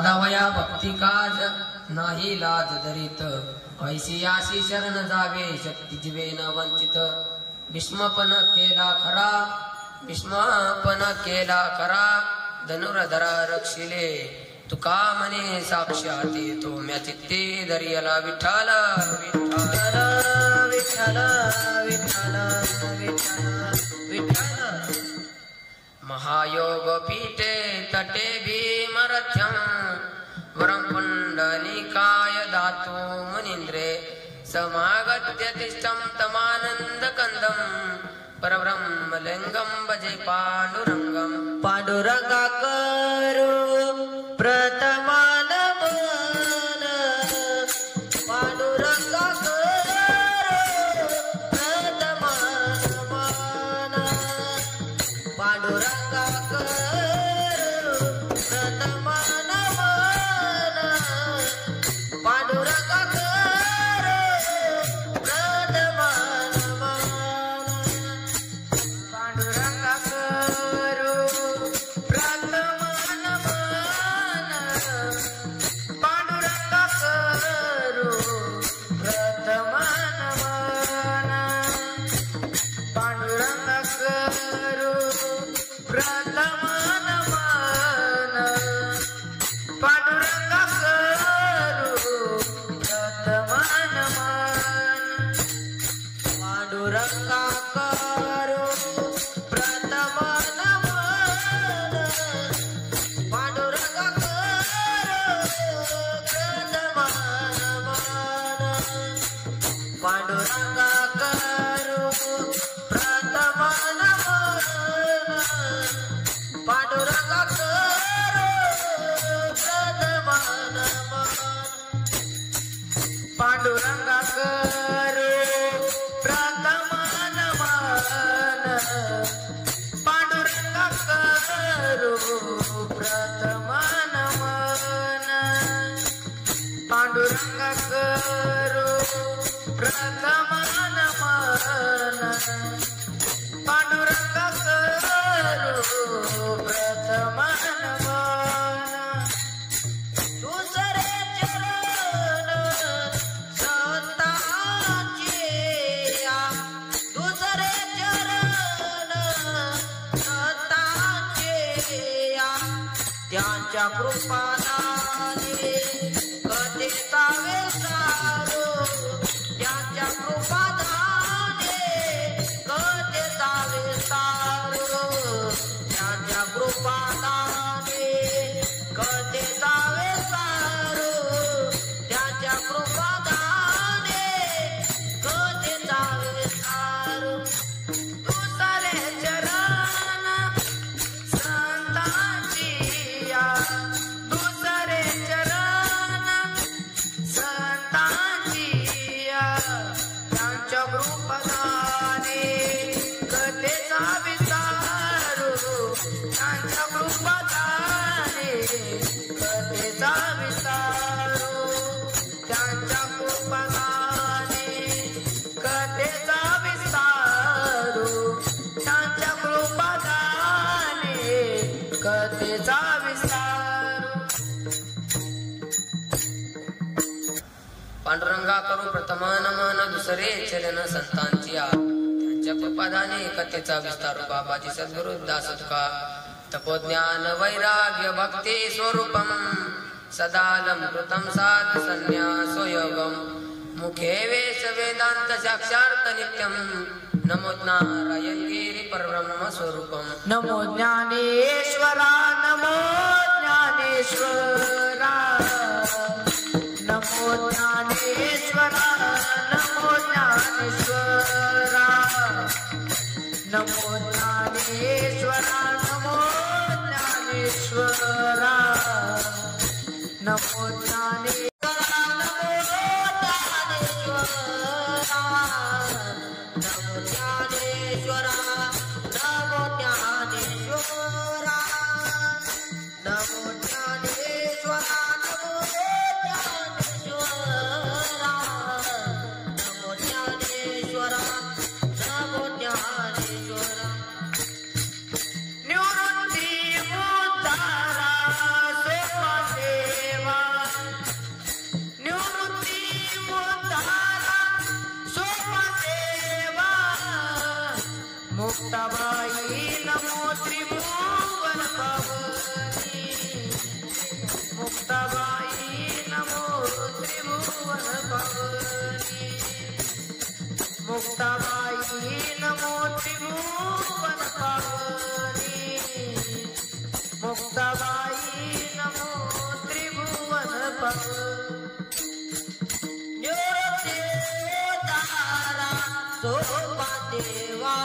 दावया भक्ती काज नाही लाज दरित ऐसी आशी शरण जावे शक्ती जीवे न वंचित भीष्मपण केला खरा धनुर्धरा रक्षिले तुका मने साक्षाती तो म्या चित्ते दर्यला विठ्ठल विठ्ठल विठ्ठल विठ्ठल विठ्ठल विठ्ठल महायोग पीठे तटे भीमरथ्यं वरं पुंडलिकाय दातु मुनीन्द्रे समागत्य तिष्ठं तमानन्दकन्दं परब्रह्मलिङ्गं भजे पाण्डुरङ्गं पाण्डुरङ्गाकरो प्रथमानमन पाण्डुरङ्गाकरो प्रथमानमन पाण्डुरङ्गाकरो प्रथमानमन पाण्डुरङ्गाकरो पांडुरंगा करू प्रथमानमन दुसरे चलन संतांची त्यांच्या कृपादाने कथेचा विस्तार बाबाजी सद्गुरु दास तुका तपोज्ञान वैराग्य भक्ती स्वरूपम सदालम कृतम साध संन्यासो योगम मुखे वेश वेदांत साक्षार्थ नित्यम नमो नारायण गिरी परब्रह्म स्वरूपम नमो ज्ञानेश्वरा नमो ज्ञानेश्वरा नमो ज्ञानेश्वरा नमो ज्ञानेश्वरा नमो ज्ञानेश्वरा नमो ज्ञानेश्वरा नमो ज्ञानेश्वरा नमो ज्ञानेश्वरा नमो ज्ञानेश्वरा नमो ज्ञानेश्वरा नमो ज्ञानेश्वरा निवृत्ती उद्धारा सेवा निवृत्ती तारा सोपा देवा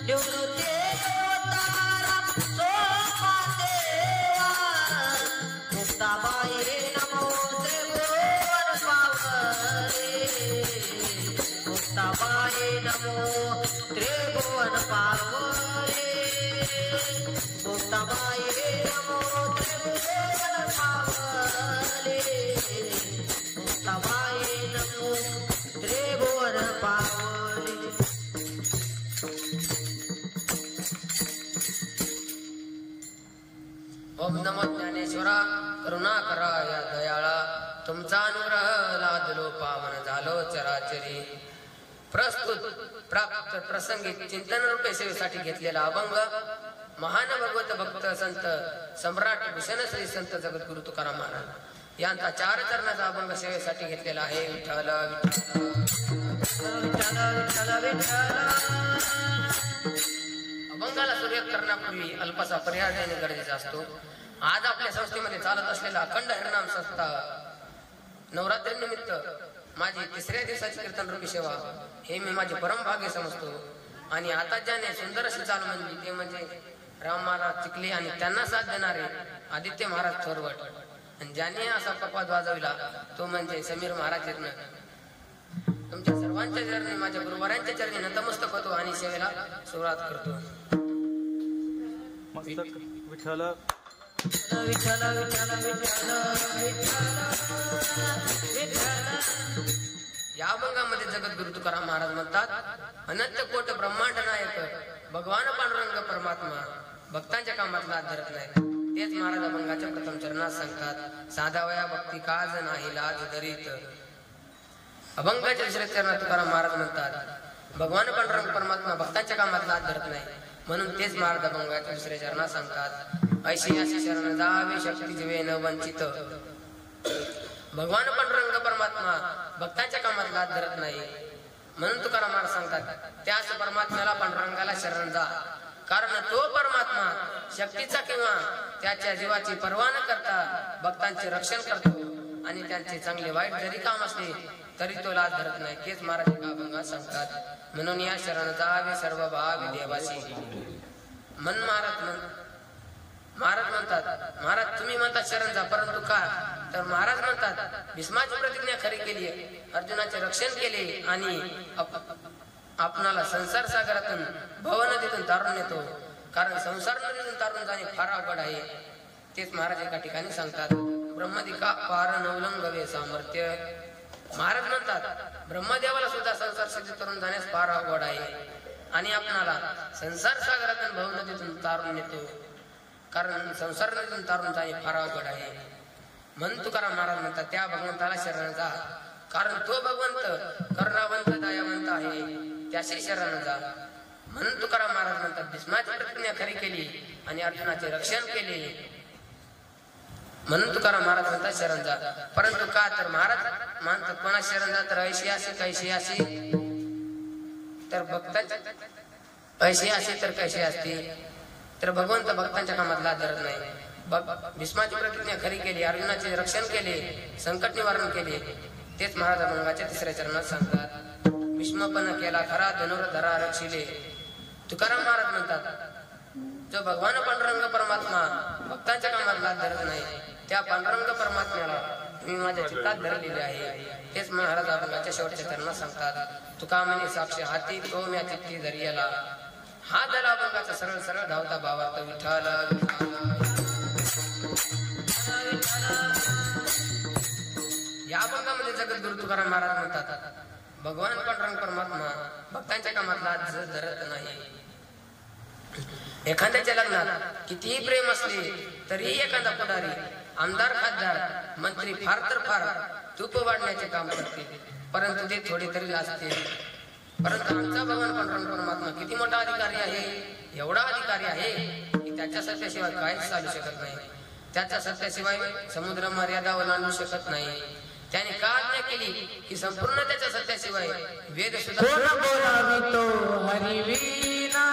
निवृत्ती तारा सोपा देवा मुक्ताबाई नमो त्रिभुवन पावरे मुक्ताबाई नमो त्रिभुवन पावरे मुक्ताबाई नमो त्रिभुवन पावरे मुक्ताबाई नमो त्रिभुवन पावरे ओम नमो ज्ञानेश्वरा करुणा करा या दयाळा तुमचा अनुग्रह लादलो पावन झालो चराचरी प्रस्तुत प्राप्त प्रसंगी चिंतन रूपे सेवेसाठी घेतलेला अभंग महान भगवत भक्त संत सम्राट भूषण श्री संत जगद्गुरु तुकाराम महाराज यांचा 4 चरणाचा अभंग सेवेसाठी घेतलेला आहे. विठ्ठल अभंगाला सुरुवात करण्यापूर्वी अल्पसा पर्याय देणे गरजेचा असतो. आज आपल्या संस्थेमध्ये चालत असलेला अखंड हरिनाम संस्था नवरात्री निमित्त माझी 3ऱ्या दिवसाची कीर्तन रूपी सेवा हे मी माझे परमभाग्य समजतो. आणि आता ज्याने सुंदर अशी चाल म्हणली ते म्हणजे राम महाराज चिखले आणि त्यांना साथ देणारे आदित्य महाराज थोरवट आणि ज्याने असा पकवाद वाजविला तो म्हणजे समीर महाराज जीर्ण. तुमच्या सर्वांच्या चरणी माझ्या गुरुवारांच्या चरणी नतमस्तक होतो आणि सेवेला सुरुवात करतो. विठ्ठल विठ्ठल विठ्ठल विठ्ठल या अभंगामध्ये जगद्गुरु तुकाराम महाराज म्हणतात, अनंत कोट ब्रह्मांड नायक भगवान पांडुरंग परमात्मा भक्तांच्या कामात लाज धरत नाही. तेच महाराज अभंगाच्या प्रथम चरणात सांगतात, साधावया भक्ती काज नाही लाज धरीत. अभंगाच्या 2ऱ्या चरणात तुकाराम महाराज म्हणतात, भगवान पांडुरंग परमात्मा भक्तांच्या कामात लाज धरत नाही. म्हणून तेच महाराज अभंगाच्या 2ऱ्या चरणात सांगतात, ऐशी अशी शरण जावे शक्ती जीवे न वंचित. भगवान पांडुरंग परमात्मा भक्तांच्या कामात लाज धरत नाही. म्हणून तुकाराम महाराज सांगतात, त्याच परमात्म्याला पांडुरंगाला शरण जा, कारण तो परमात्मा शक्तीचा किंवा त्याच्या जीवाची पर्वा न करता भक्तांचे रक्षण करतो आणि त्यांचे चांगले वाईट जरी काम असले तरी तो लाज धरत नाही. तेच महाराज अभंगात सांगतात, म्हणून या शरण जावे सर्व भावी देवासी. मन महाराज म्हणतात, महाराज तुम्ही म्हणतात शरण जा, परंतु का? तर महाराज म्हणतात, भीष्माची प्रतिज्ञा खरी केली, अर्जुनाचे रक्षण केले आणि आपणाला संसार सागरातून भवनदीतून तारून येतो, कारण संसार नदीतून तारून जाणे फार अवघड आहे. तेच महाराज एका ठिकाणी सांगतात, ब्रह्मदिका पार नवलंगवे सामर्थ्य. महाराज म्हणतात, ब्रह्मदेवाला सुद्धा संसार सिद्ध करून जाण्यास फार अवघड आहे आणि आपणाला संसार सागरातून भवनदीतून तारून येतो, कारण संसार नदीतून तारून जाणे फार अवघड आहे. म्हणून तुकाराम महाराज म्हणतात, त्या भगवंताला शरण जा, कारण तो भगवंत करुणावंत दयावंत आहे, त्याशी शरण जा. म्हणून तुकाराम महाराज म्हणतात, भीष्माची प्रतिज्ञा खरी केली आणि अर्जुनाचे रक्षण केले. म्हणून तुकाराम महाराज म्हणतात शरण जा. परंतु का? तर महाराज म्हणतात, कोणा शरण जा? तर ऐशी अशी कैशी अशी, तर भक्तांच्या ऐशी अशी तर कैशी असते. तर भगवंत भक्तांच्या कामात लाज धरत नाही. भीष्माची प्रतिज्ञा खरी केली, अर्जुनाचे रक्षण केले, संकट निवारण केले. तेच महाराज अभंगाच्या 3ऱ्या चरणात सांगतात, भीष्मपण केला खरा धनुर्धरा रक्षिले. तुकाराम महाराज म्हणतात, जो भगवान पांडुरंग परमात्मा भक्तांच्या कामात लाज धरत नाही, त्या पांडुरंग परमात्म्याला मी माझ्या चित्तात धरलेले आहे. तेच महाराज अभंगाच्या शेवटच्या चरणात सांगतात, तुका म्हणे साक्ष हाती तो म्या चित्ती धरियाला. हा झाला अभंगाचा सरळ सरळ धावता भावार्थ. विठ्ठल या अभंगामध्ये जगद्गुरु तुकाराम महाराज म्हणतात, भगवान पांडुरंग परमात्मा भक्तांच्या कामात लाज धरत नाही. एखाद्याच्या लग्नात कितीही प्रेम असले तरीही एखादा पुढारी, आमदार, खासदार, मंत्री फार तर फार तूप वाढण्याचे काम करते, परंतु ते थोडे तरी लाजते. परंतु आमचा भगवान पांडुरंग परमात्मा किती मोठा अधिकारी आहे, एवढा अधिकारी आहे की त्याच्या सत्याशिवाय काहीच चालू शकत नाही. त्याच्या सत्याशिवाय समुद्र मर्यादा ओलांडू शकत नाही. त्याने का आज्ञा केली की संपूर्ण त्याच्या सत्याशिवाय वेद सुद्धा हरिवीना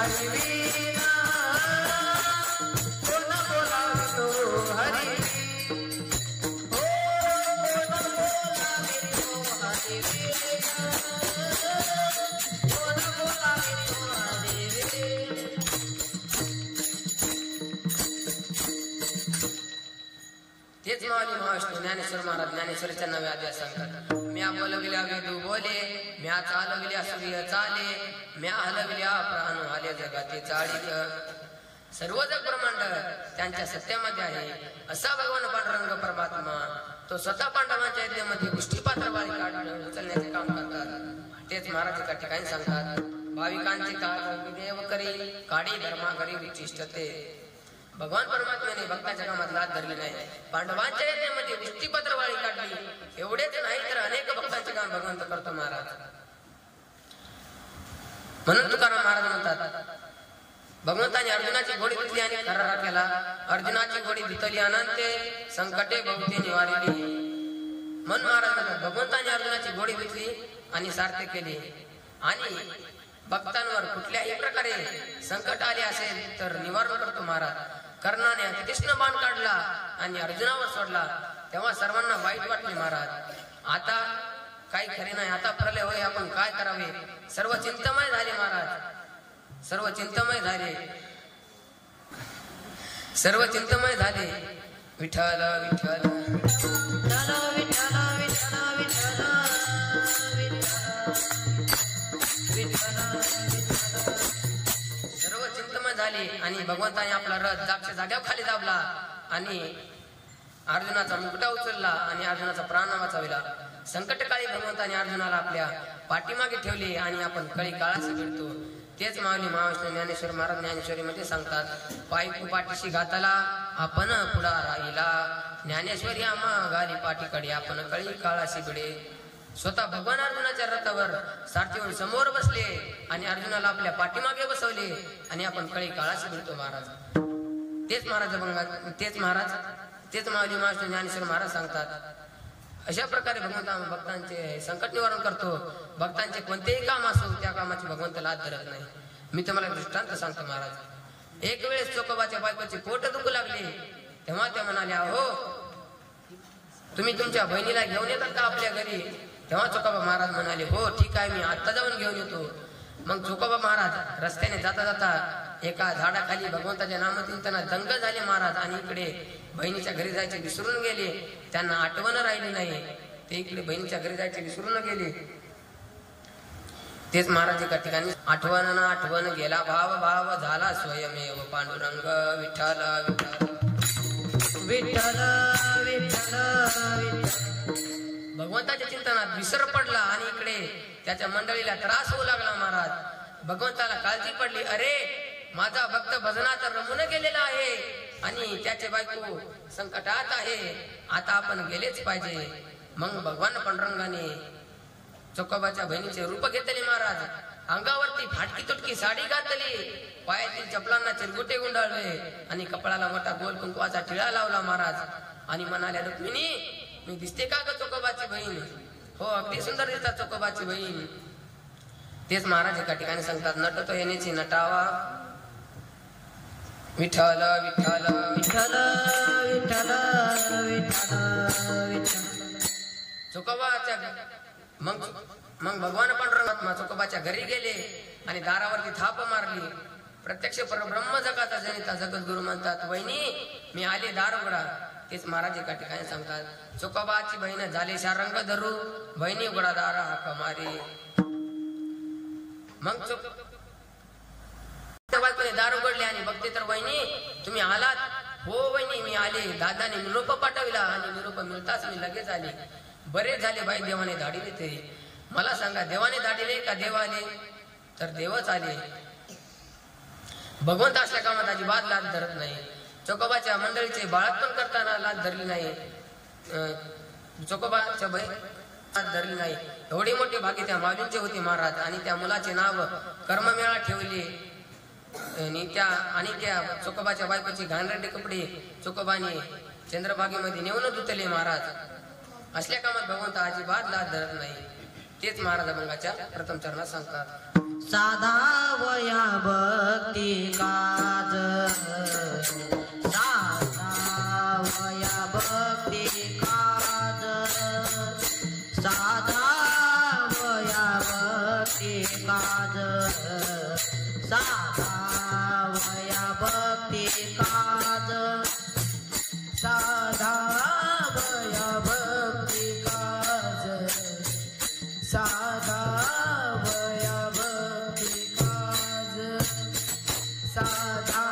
हरिवीणा कोण बोलावितो हरिवीणा तेच माऊली महाविष्णू ज्ञानेश्वर महाराज ज्ञानेश्वरीच्या नव्या अध्यास सांगतात. म्या बोलविल्या वेदू बोले, म्या चालविल्या सूर्य चाले, म्या हलविल्या प्राण आले जगाते चाळीक. सर्व जग ब्रह्मांड त्यांच्या सत्यामध्ये आहे असा भगवान पांडुरंग परमात्मा तो स्वतः पांडवांच्या यज्ञामध्ये गोष्टीपात्र बाळी काढून उचलण्याचे काम करतात. तेच महाराज एका ठिकाणी सांगतात. भाविकांचे कार्य देव करी काडी धर्मा करी विचिष्टते. भगवान परमात्म्याने भक्ताच्या कामात लाच धरली नाही. पांडवांच्या यज्ञामध्ये गोष्टीपात्र वाळी काढली एवढेच नाही तर अनेक भक्तांचे काम भगवंत करतो महाराज. म्हणून तुकाराम महाराज म्हणतात भगवंताने अर्जुनाची घोडी धुतली आणि करार केला. अर्जुनाची घोडी धुतली अनंते संकटे बहुते निवारली. म्हणून महाराज म्हणतात भगवंताने अर्जुनाची घोडी धुतली आणि सार्थ केले. आणि भक्तांवर कुठल्याही प्रकारे संकट आले असेल तर निवारण करतो महाराज. कर्णाने कृष्ण बाण काढला आणि अर्जुनावर सोडला तेव्हा सर्वांना वाईट वाटले महाराज. आता काही खरे नाही, आता प्रलय होय, आपण काय करावे. सर्व चिंतामय झाले महाराज, सर्व चिंतामय झाले, सर्व चिंतामय झाले. विठ्ठल विठ्ठल विठ्ठल विठ्ठल विठ्ठल विठ्ठल सर्व चिंतामय झाले. आणि भगवंताने आपला रथ जाग्यावर खाली दाबला आणि अर्जुनाचा मुकुटा उचलला आणि अर्जुनाचा प्राण वाचविला. संकटकाळी भगवंताने अर्जुनाला आपल्या पाठीमागे ठेवले आणि आपण कळी काळाशी भिडतो. तेच माऊली महाविष्णू ज्ञानेश्वर महाराज ज्ञानेश्वरी मध्ये सांगतात. पायी पाठीशी घाताला आपण पुढा राहिला, ज्ञानेश्वरी आम्हा गाली पाठीकडे आपण कळी काळाशी भिडे. स्वतः भगवान अर्जुनाच्या रथावर सारथीवर समोर बसले आणि अर्जुनाला आपल्या पाठीमागे बसवले आणि आपण कळी काळाशी भिडतो महाराज. तेच महाराज तेच माऊली महाविष्णू ज्ञानेश्वर महाराज सांगतात. अशा प्रकारे भगवंता भक्तांचे संकट निवारण करतो. भक्तांचे कोणतेही काम असो त्या कामाची भगवंत लाच धरत नाही. मी तुम्हाला दृष्टांत सांगतो महाराज. एक वेळेस चोकोबाच्या बायकोचे पोट दुखू लागले तेव्हा त्या म्हणाल्या, हो तुम्ही तुमच्या बहिणीला घेऊन येतात का आपल्या घरी. तेव्हा चोकोबा महाराज म्हणाले, हो ठीक आहे, मी आत्ता जाऊन घेऊन येतो. मग चोकोबा महाराज रस्त्याने जाता जाता एका झाडाखाली भगवंताच्या नामचिंतना दंग झाले महाराज. आणि इकडे बहिणीच्या घरी जायचे विसरून गेले. त्यांना आठवण राहिली नाही. ते इकडे बहिणीच्या घरी जायचे विसरून गेले. तेच महाराज एका ठिकाणी आठवण ना आठवण गेला भाव भाव झाला स्वयमेव पांडुरंग. विठ्ठल विठ्ठल विठ्ठल विठ्ठल भगवंताच्या चिंतनात विसर पडला आणि इकडे त्याच्या मंडळीला त्रास होऊ लागला महाराज. भगवंताला काळजी पडली, अरे माझा भक्त भजनात रमून गेलेला आहे आणि त्याचे बायको संकटात आहे, आता आपण गेलेच पाहिजे. मग भगवान पांडुरंगाने चोकोबाच्या बहिणीचे रूप घेतले महाराज. अंगावरती फाटकी तुटकी साडी घातली, पायातील चपलांना चिरगुटे गुंडाळले आणि कपाळाला मोठा गोल कुंकवाचा टिळा लावला महाराज. आणि म्हणाल्या, रुक्मिणी मी दिसते का ग चोकोबाची बहीण. हो अगदी सुंदर दिसतात चोकोबाची बहीण. तेच महाराज एका ठिकाणी सांगतात. नटतो येण्याची नटावा विठ्ठल विठ्ठल विठ्ठल विठ्ठल विठ्ठल चोकोबाच्या मग भगवान पांडुरंग चोकोबाच्या घरी गेले आणि दारावरती थाप मारली. प्रत्यक्ष परब्रह्म जगाचा जनिता जगद्गुरु म्हणतात, वहिनी मी आले दार उघडा. तेच महाराज एका ठिकाणी सांगतात. चोकोबाची बहीण झाले शारंग धरू, बहिणी उघडा दारा हाक मारी. मग दार उघडले आणि बघते तर वहिनी तुम्ही आलात. हो वहिनी मी आले. दादाने निरोप पाठविला आणि निरोप मिळताच मी लगेच आले. बरेच झाले बाई देवाने धाडिले. ते मला सांगा देवाने धाडिले का देव आले. तर देवच आले. भगवंत असल्या कामात अजिबात लाच धरत नाही. चोकोबाच्या मंडळीचे बाळातपण करताना लाच धरली नाही. चोकोबाच्या बहीण लाच धरली नाही. एवढी मोठी भागी त्या माऊलींची होती महाराज. आणि त्या मुलाचे नाव कर्ममेळा ठेवले. आणि त्या चोकोबाच्या बायकोची घाणरेडे कपडे चोकोबाने चंद्रभागेमध्ये नेऊन धुतले महाराज. असल्या कामात भगवंत अजिबात लाच धरत नाही. तेच महाराज अभंगाच्या प्रथम चरणात सांगतात. साधा वया भक्ती काज साधा वया भक्ती काज साधा वया भक्ती काज साधा वया भक्ती काज साधा वया भक्ती काज साधा वया भक्ती काज साधा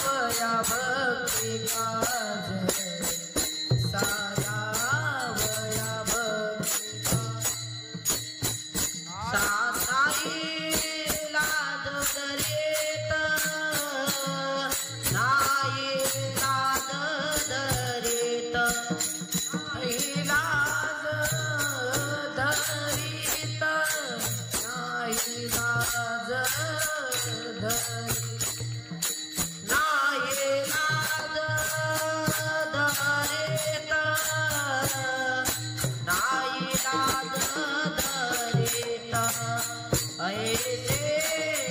वया भक्ती काज साधा वया भक्ती साधाई लाज दरेत नाही लाज दरेत लाज धरित नाही लाज धरित नाही लाज धरित नाही लाज धरित ऐसे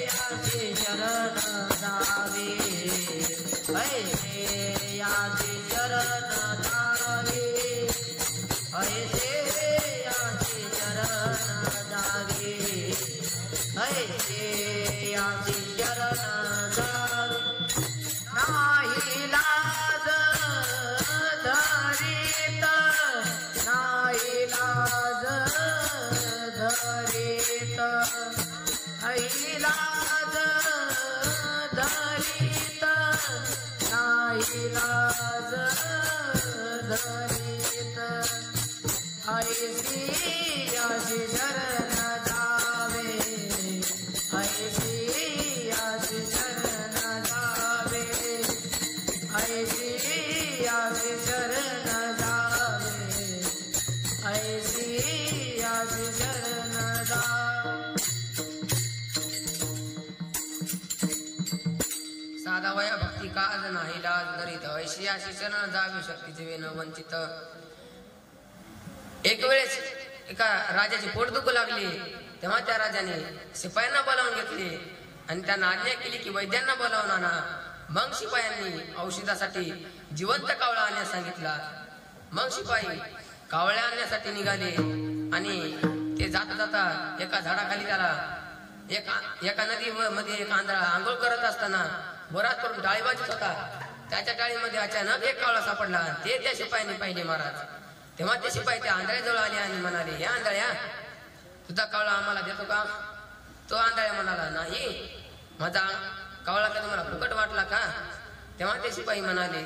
याचे शरण जावे ऐसे याचे शरण जावे ऐसे याचे शरण जावे ऐसे याचे शरण जावे नाही लाज धरित नाही लाज धरित ऐ लाज धरित नाही लाज धरित ऐसी याची शरण जावे ऐसी याची शरण जावे ऐसी याची शरण जावे ऐसी याची शरण जावे साधा वया भक्ती काज नाही लाज धरित ऐशी अशी शरण जावे शक्तीचे वेन वंचित. एक वेळेस एका राजाची पोट दुखू लागली तेव्हा त्या राजाने शिपायांना बोलावून घेतले आणि त्यांना आज्ञा केली की वैद्यांना बोलावून आणा. मग शिपायांनी औषधासाठी जिवंत कावळा आणण्यास सांगितला. मग शिपाई कावळ्या आणण्यासाठी निघाले आणि ते जाता जाता एका झाडाखाली त्याला एका नदी मध्ये एक आंधळा आंघोळ करत असताना वरात करून डाळी वाजत होता. त्याच्या डाळीमध्ये अचानक एक कावळा सापडला. ते त्या शिपायांनी पाहिले महाराज. तेव्हा ते शिपाई त्या आंधळ्याजवळ आले आणि म्हणाले, हे आंधळ्या, तुझा कावळा आम्हाला देतो का? तो आंधळ्या म्हणाला, नाही, माझा कावळा का तुम्हाला फुकट वाटला का? तेव्हा ते शिपाई म्हणाले,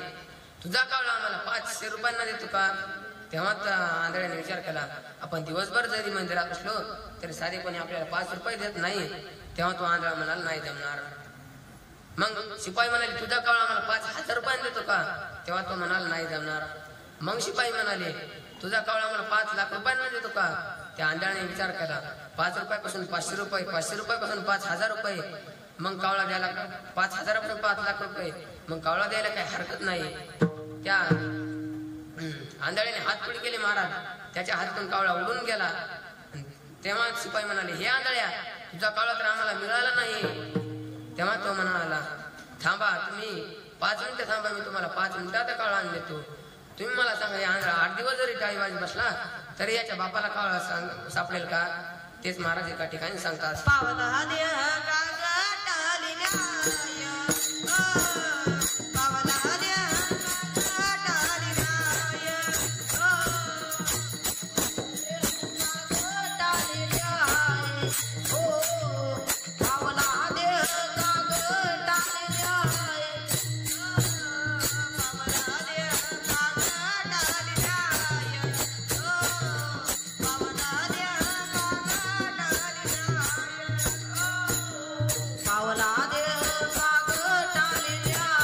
तुझा कावळा आम्हाला 500 रुपयांना देतो का? तेव्हा त्या आंधळ्याने विचार केला, आपण दिवसभर जरी मंदिरात असलो तरी साधेपणे आपल्याला 5 रुपये देत नाही. तेव्हा तो आंधळा म्हणाला, नाही जमणार. मग शिपाई म्हणाले, तुझा कावळा आम्हाला 5000 रुपयांना देतो का? तेव्हा तो म्हणाला, नाही जमणार. मग शिपाई म्हणाले, तुझा कावळा आम्हाला 5 लाख रुपयांना देतो का? त्या आंधळ्याने विचार केला, 5 रुपयापासून 500 रुपये, 500 रुपयापासून 5000 रुपये, मग कावळा द्यायला 5000 पासून 5 लाख रुपये, मग कावळा द्यायला काही हरकत नाही. त्या आंधळ्याने हात पुढे केले महाराज. त्याच्या हातून कावळा उडून गेला. तेव्हा शिपाई म्हणाले, हे आंधळ्या, तुझा कावळा तर आम्हाला मिळाला नाही. तेव्हा तो म्हणाला, थांबा, तुम्ही 5 मिनिटं थांबा, मी तुम्हाला 5 मिनिटात कावळा आणून देतो. तुम्ही मला सांगा, या आंधळा 8 दिवस जरी टाळी वाजत बसला तरी याच्या बापाला कावळा सापडेल का? तेच महाराज एका ठिकाणी सांगतात. पावला देह कागटाली न्याय पावला देह कागटाली न्याय कागटाली न्याय ओ पावला देह कागटाली न्याय पावला देह कागटाली न्याय पावला देह कागटाली पावला देह कागटाली न्याय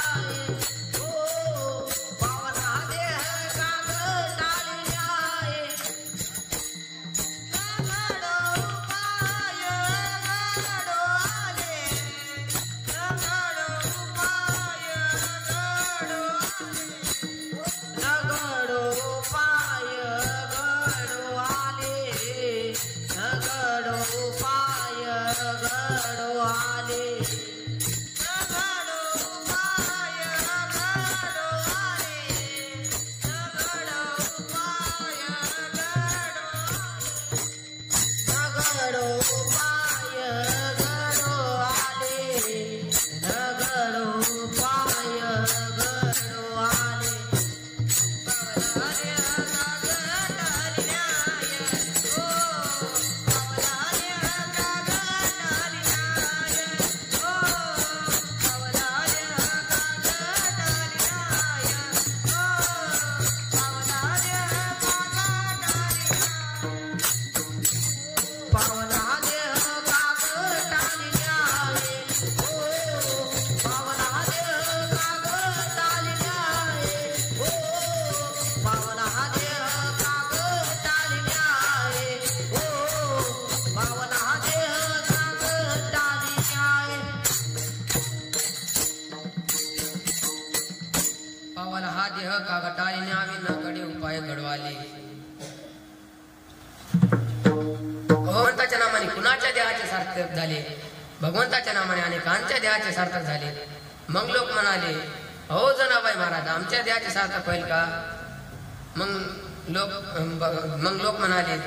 कुणाच्या देहाचे सार्थक झाले, भगवंताच्या नामाने अनेकांच्या देहाचे सार्थक झाले. मग लोक म्हणाले, हो जनाबाई महाराज, आमच्या देहाचे सार्थक होईल का? मग लोक म्हणाले,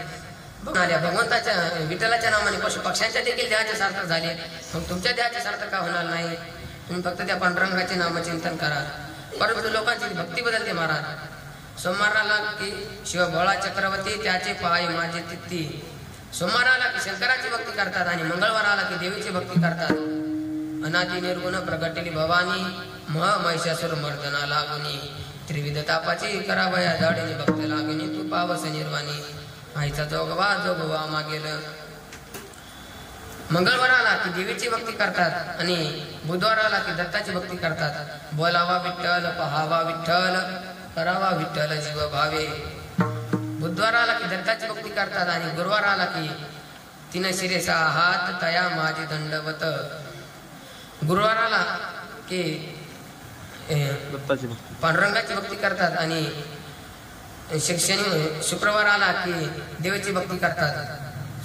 भगवंताच्या विठ्ठलाच्या नामाने पशु पक्ष्यांच्या देखील देहाचे सार्थक झाले, मग तुमच्या देहाचे सार्थक का होणार नाही? तुम्ही फक्त त्या पांडुरंगाचे नामचिंतन करा. परंतु लोकांची भक्ती बदलते महाराज. सोमवाराला की शिव भोळा चक्रवर्ती त्याचे पाय माझे तित्ती. सोमवाराला की शंकराची भक्ती करतात आणि मंगळवाराला की देवीची भक्ती करतात. अनादि निर्गुण प्रगटली भवानी, महिषासुर मर्दना लागुनी. त्रिविध तापाची करावया जाडीने भक्त लागुनी, तू पावस निर्वाणी. आईचा जोगवा मागेल. मंगळवाराला की देवीची भक्ती करतात आणि बुधवाराला की दत्ताची भक्ती करतात. बोलावा विठ्ठल, पहावा विठ्ठल, करावा विठ्ठल जीव भावे. बुधवाराला की दत्ताची भक्ती करतात आणि गुरुवाराला की तीन शिरेचा हात तया माझे दंडवत. गुरुवाराला की पांडुरंगाची भक्ती करतात आणि शुक्रवाराला की देवीची भक्ती करतात.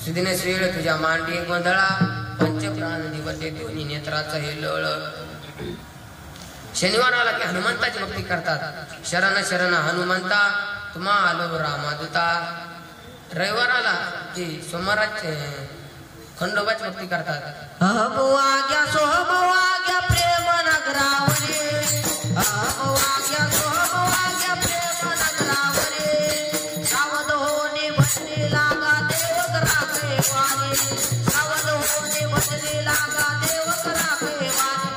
सुदिने श्रेळ तुझ्या मांडी गोंधळा, पंचप्राण दिवसे दोन्ही नेत्राचा हिलोळ. शनिवाराला की हनुमंताची भक्ती करतात. शरण शरण हनुमंता, तुम्हा आलो रामादूता. रविवाराला की सोमवाराचे खंडोबाची भक्ती करतात. अहमवाग्या सोहमवाग्या प्रेम नगरावरी, अहमवाग्या सोहमवाग्या प्रेम नगरावरी. सावध होणे बसली लागा देव राखे वाणी, सावध होणे बसली लागा देव राखे वाणी.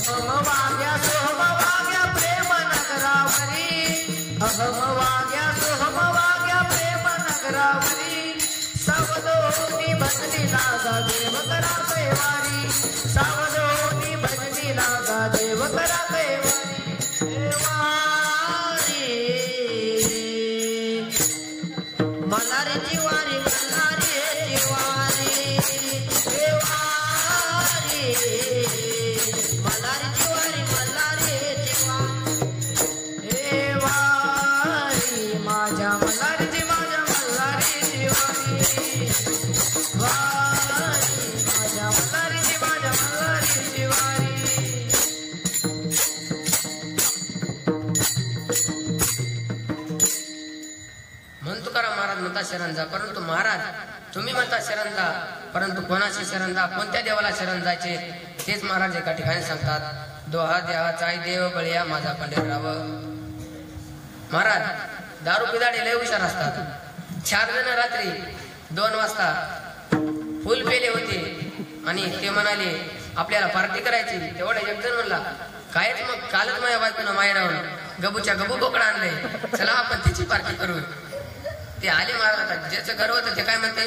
अहमवाग्या सोहमवाग्या प्रेम नगरावरी, अहमवाग्या सोहमवाग्या प्रेम नगरावरी. सावधोनी बसली लागा देव करा कैवारी, सावधोनी बसली लागा देव करा कैवारी. मल्हारी जिवारी, मल्हारी जिवारी, देवारी. मल्हारी जिवारी, मल्हारी जिवारी, देवारी. माझ्या मल्हारी जी, माझ्या मल्हारी जिवारी, माझ्या मल्हारी जी, माझ्या मल्हारी जिवारी. म्हणून तुकाराम महाराज म्हणतात शरण जा. परंतु महाराज तुम्ही म्हणता शरण जा, परंतु कोणाशी शरण जा, कोणत्या देवाला शरण जायचे तेच महाराज एका ठिकाणी सांगतात. दोहा देवाचा देव बळिया माझा पंढरराव. महाराज दारू पिदाडे लय हुशार असतात. 4 जण रात्री 2 वाजता फुल पेले होते आणि ते म्हणाले आपल्याला पार्टी करायची. तेवढा एक जण म्हणला, कायच मग कालच माझ्या बायकोनं माहेरावून गबूच्या गबू बोकडा आणले, चला आपण तिची पार्टी करू. ते आले महाराज, ज्याचं घर होतं ते काय म्हणते,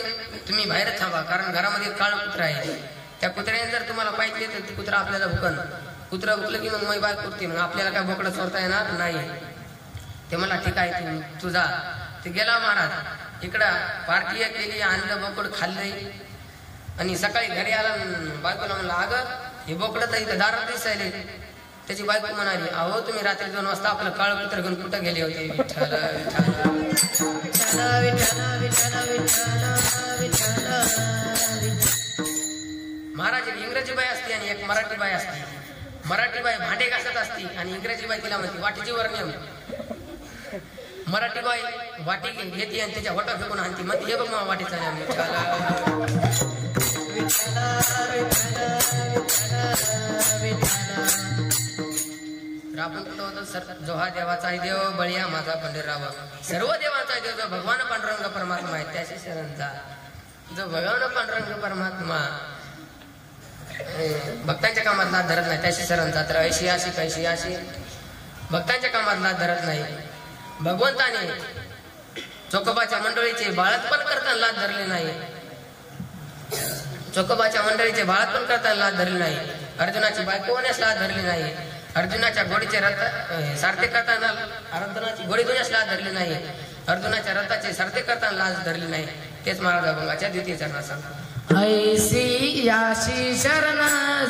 तुम्ही बाहेर थांबा, कारण घरामध्ये काळ कुत्रा आहे. त्या कुत्र्याने जर तुम्हाला पाहिजे तर ते कुत्रा आपल्याला भुकन. कुत्रा भुकलं की मग बाय करते, मग आपल्याला काय बोकडं चोरता येणार नाही. ते मला ठीक आहे तू जा. ते गेला महाराज, इकडं पार्टी केली, आणलं बोकड खाल्लंय आणि सकाळी घरी आला. बायकोला म्हणलं, अगं हे बोकडं तर इथं दारात दिसायले. त्याची बायको म्हणाली, अहो तुम्ही रात्री 2 वाजता आपलं काळ कुत्र घेऊन कुठं गेले होते? विठ्ठल विठ्ठल विठ्ठल विठ्ठल विठ्ठल. महाराज एक इंग्रजी बाई असते आणि एक मराठी बाई असते. मराठी बाई भांडे घासत असती आणि इंग्रजी बाई तिला म्हणते वाटीची वर्णन. मराठी बाई वाटी घेते आणि त्याच्या वटा फेकून आणती, मग हे बघ मग वाटीचा नाम. आपण कुठं होतो सर, जो हा देवाचा आहे देव बळिया माझा पंढरराव. सर्व देवाचा देव जो भगवान पांडुरंग परमात्मा आहे त्याशी शरण जा. जो भगवान पांडुरंग परमात्मा भक्तांच्या कामात लाच धरत नाही त्याशी शरण जा. तर ऐशी अशी कैशी अशी भक्तांच्या कामात लाच धरत नाही. भगवंताने चोकोबाच्या मंडळीचे बाळातपण करताना लाच धरले नाही. चोकोबाच्या मंडळीचे बाळातपण करताना लाच धरले नाही. अर्जुनाची बायको होण्यास लाच धरली नाही. अर्जुनाच्या घोडीचे रथ सारथे करताना अर्जुनाची घोडी धुण्यास लाच धरली नाही. अर्जुनाच्या रथाचे सारथे करताना लाच धरली नाही. तेच महाराज अभंगाच्या द्वितीय चरणात सांगतो. ऐसी याशी शरण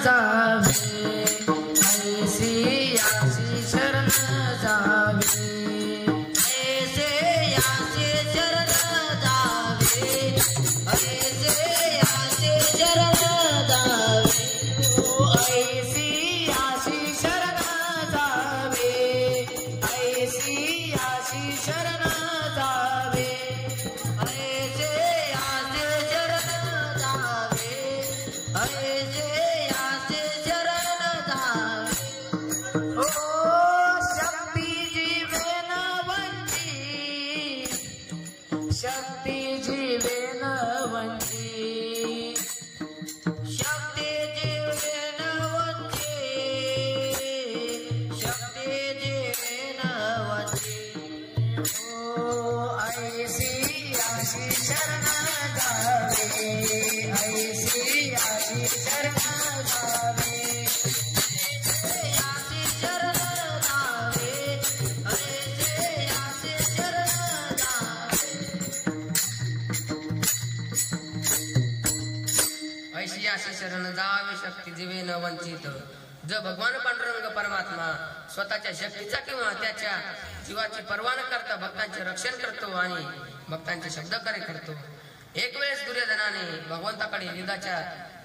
जावे, ऐसी याशी शरण जावे, ऐसे याशी शरण जावे, ऐसे शक्ती जीवेन वंची शक्ती जीवेन वंची शक्ती जीवेन वंची ओ ऐसी आशी शरण जावे ऐसी आशी शरण जावे आशी शरण जावे ऐसे आशी शरण जावे ऐशी अशी शरण जावे शक्ती जीवे न वंचित. जो भगवान पांडुरंग परमात्मा स्वतःच्या शक्तीचा किंवा त्याच्या जीवाची पर्वा न करता भक्तांचे रक्षण करतो आणि भक्तांचे शब्दकार्य करतो. एक वेळेस दुर्योधनाने भगवंताकडे युद्धाच्या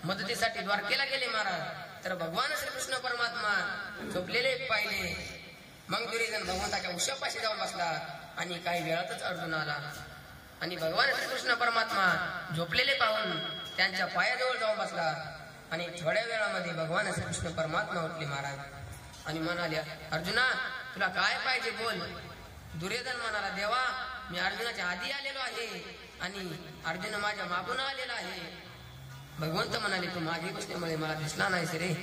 मदतीसाठी द्वारकेला गेले महाराज. तर भगवान श्रीकृष्ण परमात्मा झोपलेले पाहिले. मग दुर्योधन भगवंताच्या उशापाशी जाऊन बसला आणि काही वेळातच अर्जुन आला आणि भगवान श्रीकृष्ण परमात्मा झोपलेले पाहून त्यांच्या पायाजवळ जाऊन बसला आणि थोड्या वेळामध्ये भगवान श्रीकृष्ण परमात्मा उठले महाराज आणि म्हणाले, अर्जुना तुला काय पाहिजे बोल. दुर्योधन म्हणाला, देवा मी अर्जुनाच्या आधी आलेलो आहे आणि अर्जुन माझ्या मागून आलेला आहे. भगवंत म्हणाले, तू मागे बसल्यामुळे मला दिसला नाहीस रे.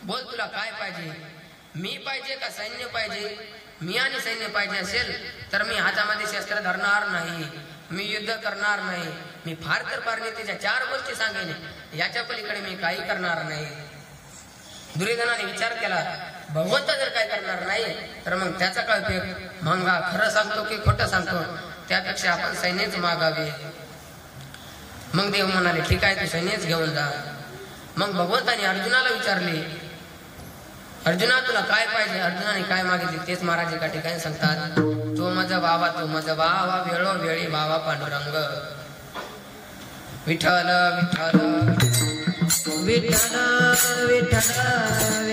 बोल तुला काय पाहिजे. मी पाहिजे का सैन्य पाहिजे. मी आणि सैन्य पाहिजे असेल तर मी हातामध्ये शस्त्र धरणार नाही. मी युद्ध करणार नाही. मी फार तर फार त्याच्या 4 गोष्टी सांगेन. याच्या पलीकडे मी काही करणार नाही. दुर्योधनाने विचार केला, भगवंत जर काय करणार नाही तर मग त्याचा काय उपयोग. मग हा खरं सांगतो की खोटं सांगतो. त्यापेक्षा आपण सैन्यच मागावे. मग देव म्हणाले, ठीक आहे तू सैन्यच घेऊन जा. मग भगवंताने अर्जुनाला विचारले, अर्जुना तुला काय पाहिजे. अर्जुनाने काय मागितले तेच महाराज एका ठिकाणी सांगतात, तो माझा बाबा वेळोवेळी बाबा पांडुरंग विठ्ठल विठ्ठल विठ्ठल विठ्ठल विठ्ठल.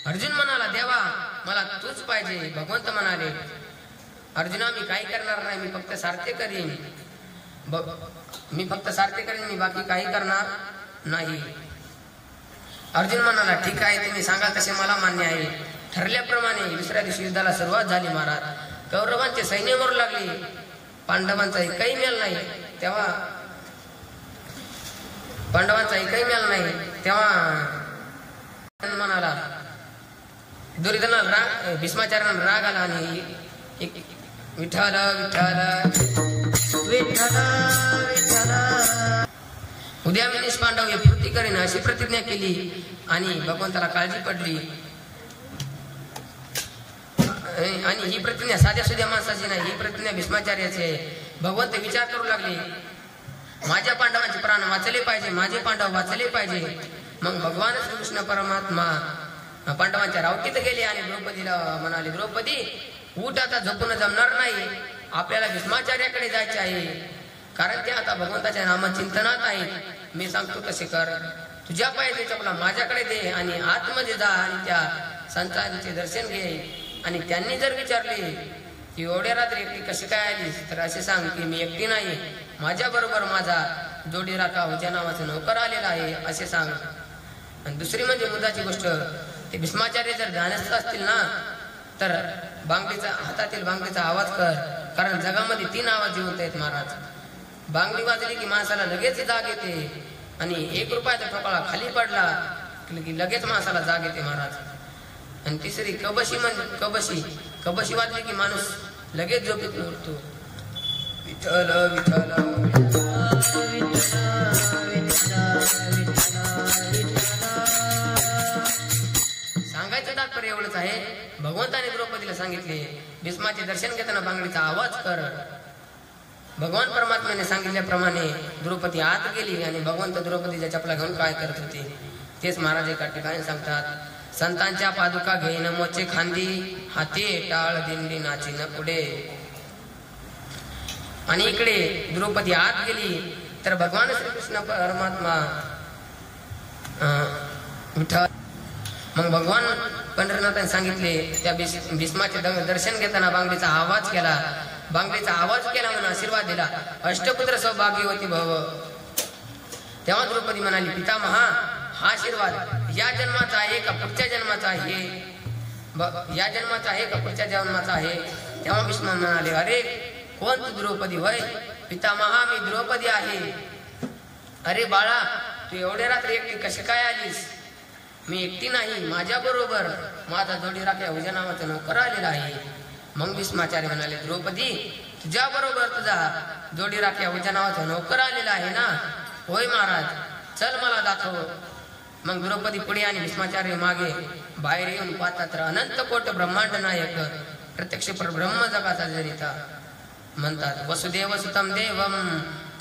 अर्जुन म्हणाला, देवा मला तूच पाहिजे. भगवंत म्हणाले, अर्जुना मी काही करणार नाही. मी फक्त सारथे करीन. मी बाकी काही करणार नाही. अर्जुन म्हणाला, ठीक आहे तुम्ही सांगाल तसे मला मान्य आहे. ठरल्याप्रमाणे दुसऱ्या दिवशी युद्धाला सुरुवात झाली महाराज. कौरवांचे सैन्य मरू लागले. पांडवांचा एकही मेल नाही. तेव्हा म्हणाला, दुर्योधनाला राग, भीष्माचार्यांना राग आला आणि विठ्ठल विठ्ठल विठ्ठल विठ्ठल. उद्या मी निष्पांडव हे पूर्ती करीन अशी प्रतिज्ञा केली आणि भगवंताला काळजी पडली. आणि ही प्रतिज्ञा साध्या सुध्या माणसाची नाही. ही प्रतिज्ञा भीष्माचार्याची आहे. भगवंत विचार करू लागले, माझ्या पांडवांचे प्राण वाचले पाहिजे. माझे पांडव वाचले पाहिजे. मग भगवान श्रीकृष्ण परमात्मा पांडवांच्या रावटीत गेले आणि द्रौपदीला म्हणाले, द्रौपदी उठ, आता झोपून जमणार नाही. आपल्याला भीष्माचार्याकडे जायचे आहे. कारण ते आता भगवंताच्या नामचिंतनात आहेत. मी सांगतो तसे कर. तुझ्या पायाचे चपला माझ्याकडे दे आणि आतमध्ये जा आणि त्या संतांचे दर्शन घे. आणि त्यांनी जर विचारले की एवढ्या रात्री एकटी कशी काय आलीस तर असे सांग की मी एकटी नाही, माझ्या बरोबर माझा जोडी राखा उज्या नावाचा नौकर आलेला आहे असे सांग. आणि दुसरी म्हणजे मुद्दाची गोष्ट, ते भीष्माचार्य जर ध्यानस्थ असतील ना तर हातातील बांगडीचा आवाज कर. कारण जगामध्ये 3 आवाज जिवंत आहेत महाराज. बांगडी वाजली की माणसाला लगेच जाग येते आणि 1 रुपयाचा ठोकळा खाली पडला की लगेच माणसाला जाग येते महाराज. आणि तिसरी कबशी म्हणजे कबशी वाजली की माणूस लगेच झोपेत उठतो. विठ्ठल विठ्ठल सांगायचं तात्पर्य एवढंच आहे. भगवंताने द्रौपदीला सांगितले, भीष्माचे दर्शन घेताना बांगडीचा आवाज कर. भगवान परमात्म्याने सांगितल्याप्रमाणे द्रौपदी आत गेली आणि भगवंत द्रौपदीच्या चपला घेऊन काय करत होते तेच महाराज एका ठिकाणी सांगतात. संतांच्या पादुका घेईन मोचे खांदी, हाती टाळ दिंडी नाचीन पुढे. आणि इकडे द्रौपदी आत गेली तर भगवान श्रीकृष्ण परमात्मा विठ्ठल. मग भगवान पंढरीनाथांनी सांगितले, त्या भीष्माचे दर्शन घेताना बांगडीचा आवाज केला. बांगडीचा आवाज केला म्हणून आशीर्वाद दिला, अष्टपुत्र सौभाग्यवती भव. तेव्हा द्रौपदी म्हणाली, पितामहा हा आशीर्वाद या जन्माचा आहे का पुढच्या जन्माचा आहे. या जन्माचा आहे का पुढच्या जन्माचा आहे. तेव्हा भीष्म म्हणाले, अरे कोण तू द्रौपदी होय? पितामहा मी द्रौपदी आहे. अरे बाळा, तू एवढ्या रात्री एकटी कशी काय आलीस? मी एकटी नाही, माझ्या बरोबर माझा जोडी राख्या उजा नावाचा नौकर आलेला आहे. मग भीष्माचार्य म्हणाले, द्रौपदी तुझ्या बरोबर तुझा जोडी राख्या उजा नावाचा नौकर आलेला आहे ना? होय महाराज, चल मला दाखव. मग द्रौपदी पुढे आणि भीष्माचार्य मागे. बाहेर येऊन पाहतात तर अनंत कोट ब्रह्मांड नायक प्रत्यक्ष परब्रह्म जगाचा जनिता म्हणतात. वसुदेव सुतम देवम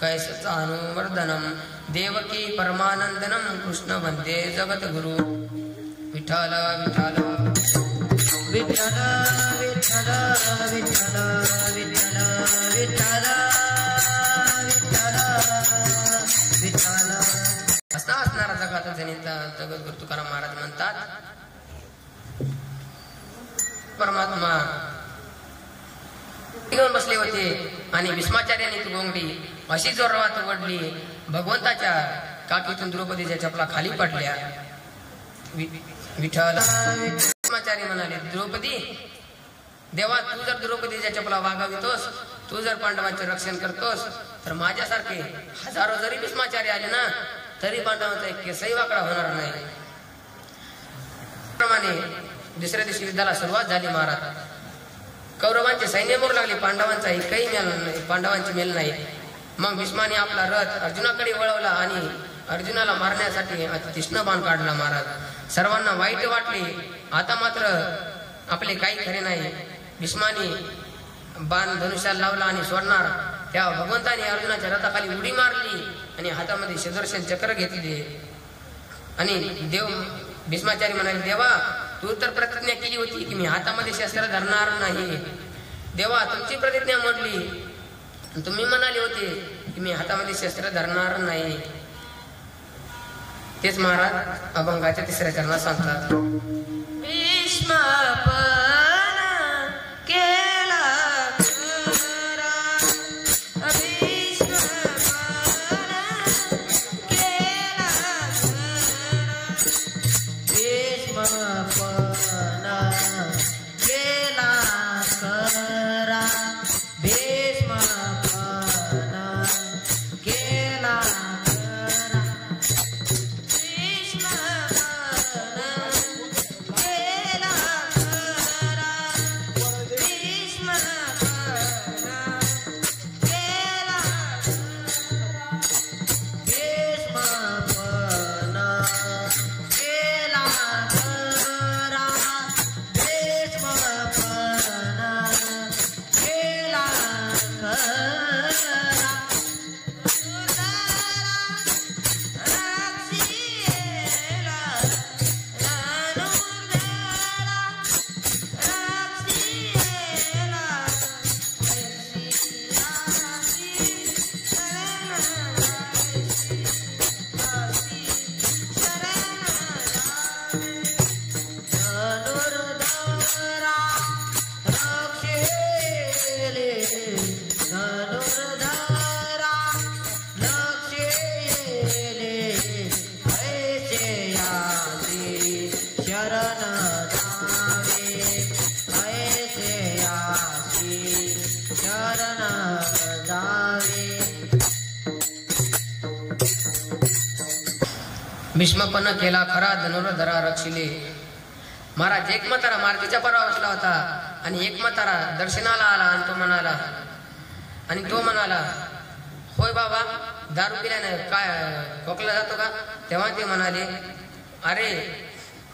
कैसचानुवर्धनम देवकी परमानंदनम कृष्ण वंदे जगत गुरु. विठ्ठल विठ्ठल विठ्ठल विठ्ठल विठ्ठल विठ्ठल विठ्ठल विठ्ठल विठ्ठल असा असणारा जगाचा जनिता जगद्गुरु तुकाराम महाराज म्हणतात, परमात्मा घेऊन बसले होते आणि भीष्माचार्याने ती गोंगडी अशी जोरात ओढली, भगवंताच्या काकीतून द्रौपदीच्या चपला खाली पडल्या. विठ्ठल भीष्माचार्य म्हणाले, द्रौपदी देवा, तू जर द्रौपदीच्या चपला वागवितोस, तू जर पांडवांचे रक्षण करतोस, तर माझ्यासारखे हजारो जरी भीष्माचार्य आले ना, तरी पांडवांचा एक केसही वाकडा होणार नाही. प्रमाणे दुसऱ्या दिवशी युद्धाला सुरुवात झाली. महाराज, कौरवांचे सैन्य मोर लागले, पांडवांचा एकही मेल नाही, पांडवांची मेल नाही. मग भीष्माने आपला रथ अर्जुनाकडे वळवला आणि अर्जुनाला मारण्यासाठी तीक्ष्ण बाण काढला. महाराज, सर्वांना वाईट वाटले. आता मात्र आपले काही खरे नाही. भीष्माने बाण धनुष्याला लावला आणि सोडणार, त्या भगवंताने अर्जुनाच्या रथाखाली उडी मारली आणि हातामध्ये सुदर्शन चक्र घेतले. आणि देव भीष्माचार्य म्हणाले, देवा तू तर प्रतिज्ञा केली होती की मी हातामध्ये शस्त्र धरणार नाही. देवा, तुमची प्रतिज्ञा मोडली. तुम्ही म्हणाले होते की मी हातामध्ये शस्त्र धरणार नाही. तेच महाराज अभंगाच्या तिसऱ्या चरणात सांगतात. भीष्मपण केला खरा धनुर्धरा रक्षिले. महाराज, एक म्हातारा मार्गीच्या पारावर बसला होता आणि एक म्हातारा दर्शनाला आला आणि तो म्हणाला, होय बाबा, दारू पिल्याने काय खोकला जातो का? तेव्हा ते म्हणाले, अरे